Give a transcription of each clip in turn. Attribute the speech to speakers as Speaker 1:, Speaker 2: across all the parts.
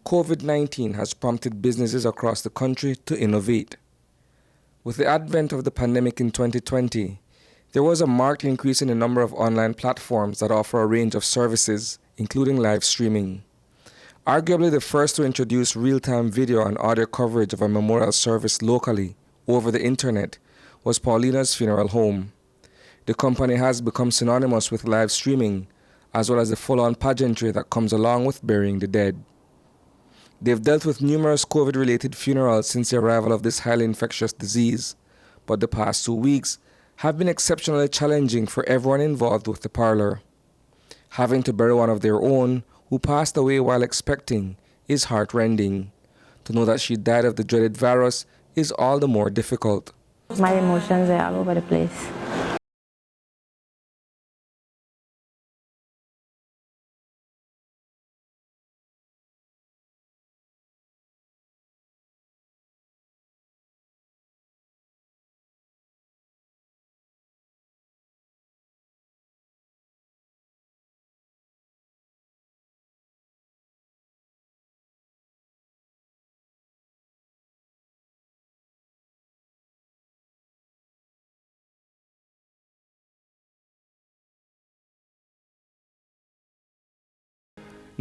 Speaker 1: COVID-19 has prompted businesses across the country to innovate. With the advent of the pandemic in 2020, there was a marked increase in the number of online platforms that offer a range of services, including live streaming. Arguably the first to introduce real-time video and audio coverage of a memorial service locally over the internet was Paulina's Funeral Home. The company has become synonymous with live streaming, as well as the full-on pageantry that comes along with burying the dead. They've dealt with numerous COVID-related funerals since the arrival of this highly infectious disease, but the past 2 weeks have been exceptionally challenging for everyone involved with the Parlor. Having to bury one of their own who passed away while expecting is heartrending. To know that she died of the dreaded virus is all the more difficult.
Speaker 2: My emotions are all over the place.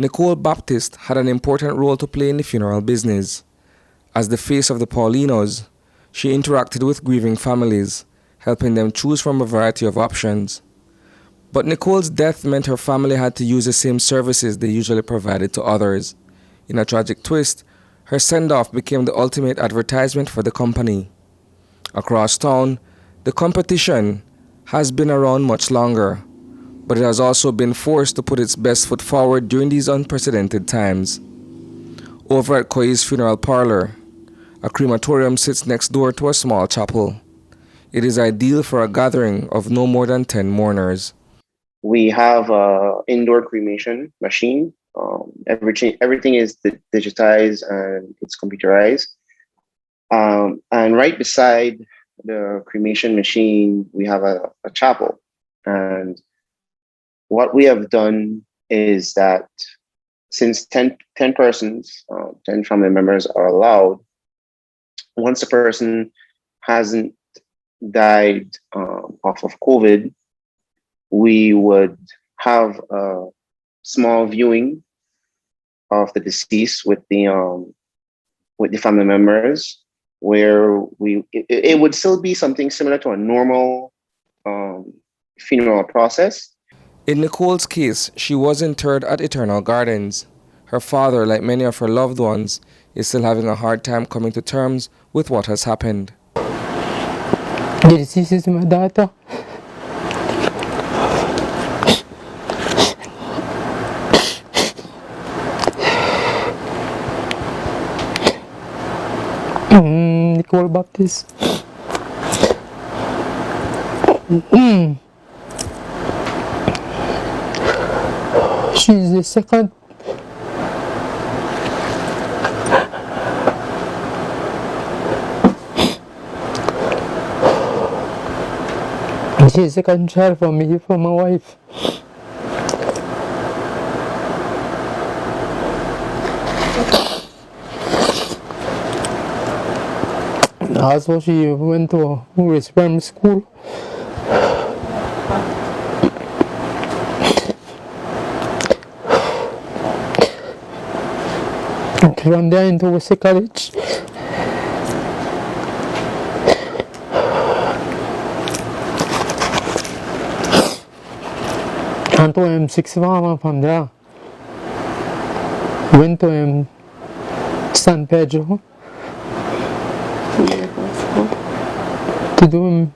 Speaker 1: Nicole Baptist had an important role to play in the funeral business. As the face of the Paulinos, she interacted with grieving families, helping them choose from a variety of options. But Nicole's death meant her family had to use the same services they usually provided to others. In a tragic twist, her send-off became the ultimate advertisement for the company. Across town, the competition has been around much longer, but it has also been forced to put its best foot forward during these unprecedented times. Over at Koi's funeral parlor, a crematorium sits next door to a small chapel. It is ideal for a gathering of no more than 10 mourners.
Speaker 3: We have an indoor cremation machine. Everything is digitized and it's computerized. And right beside the cremation machine, we have a chapel. And what we have done is that since 10 persons, 10 family members are allowed, once a person hasn't died off of COVID, we would have a small viewing of the deceased with the family members, where it would still be something similar to a normal funeral process.
Speaker 1: In Nicole's case, she was interred at Eternal Gardens. Her father, like many of her loved ones, is still having a hard time coming to terms with what has happened.
Speaker 4: The deceased is my daughter. Nicole Baptist. She's the second. She's the second child for me, for my wife. Also, she went to primary school. And from there into West College. And to M6 from there. Went to San Pedro. To do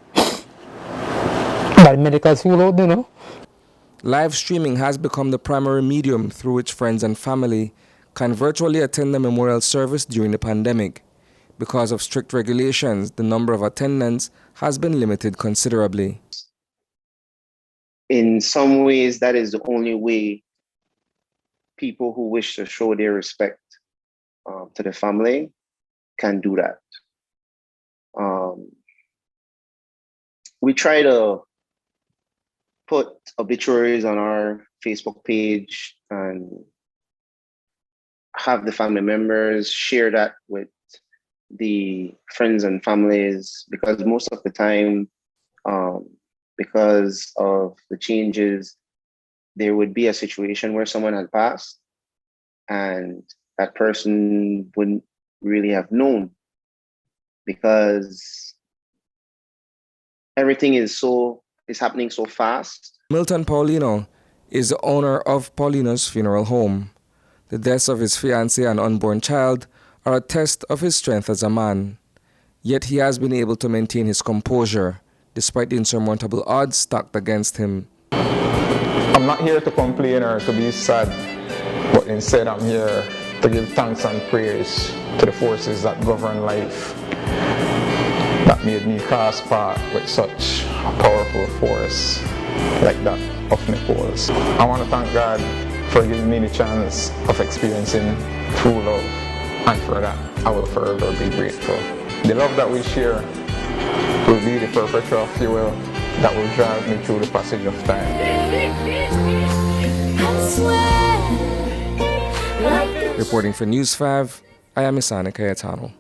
Speaker 4: medical school out there, no?
Speaker 1: Live streaming has become the primary medium through which friends and family can virtually attend the memorial service during the pandemic. Because of strict regulations, the number of attendants has been limited considerably.
Speaker 3: In some ways, that is the only way people who wish to show their respect to the family can do that. We try to put obituaries on our Facebook page and have the family members share that with the friends and families, because most of the time, because of the changes, there would be a situation where someone had passed and that person wouldn't really have known, because everything is happening so fast.
Speaker 1: Milton Paulino is the owner of Paulino's Funeral Home. The deaths of his fiancée and unborn child are a test of his strength as a man. Yet he has been able to maintain his composure despite the insurmountable odds stacked against him.
Speaker 5: I'm not here to complain or to be sad, but instead I'm here to give thanks and praise to the forces that govern life, that made me cross path with such a powerful force like that of Nicole's. I want to thank God for giving me the chance of experiencing true love, and for that I will forever be grateful. The love that we share will be the perpetual fuel that will drive me through the passage of time.
Speaker 1: Reporting for News 5, I am Isani Cayetano.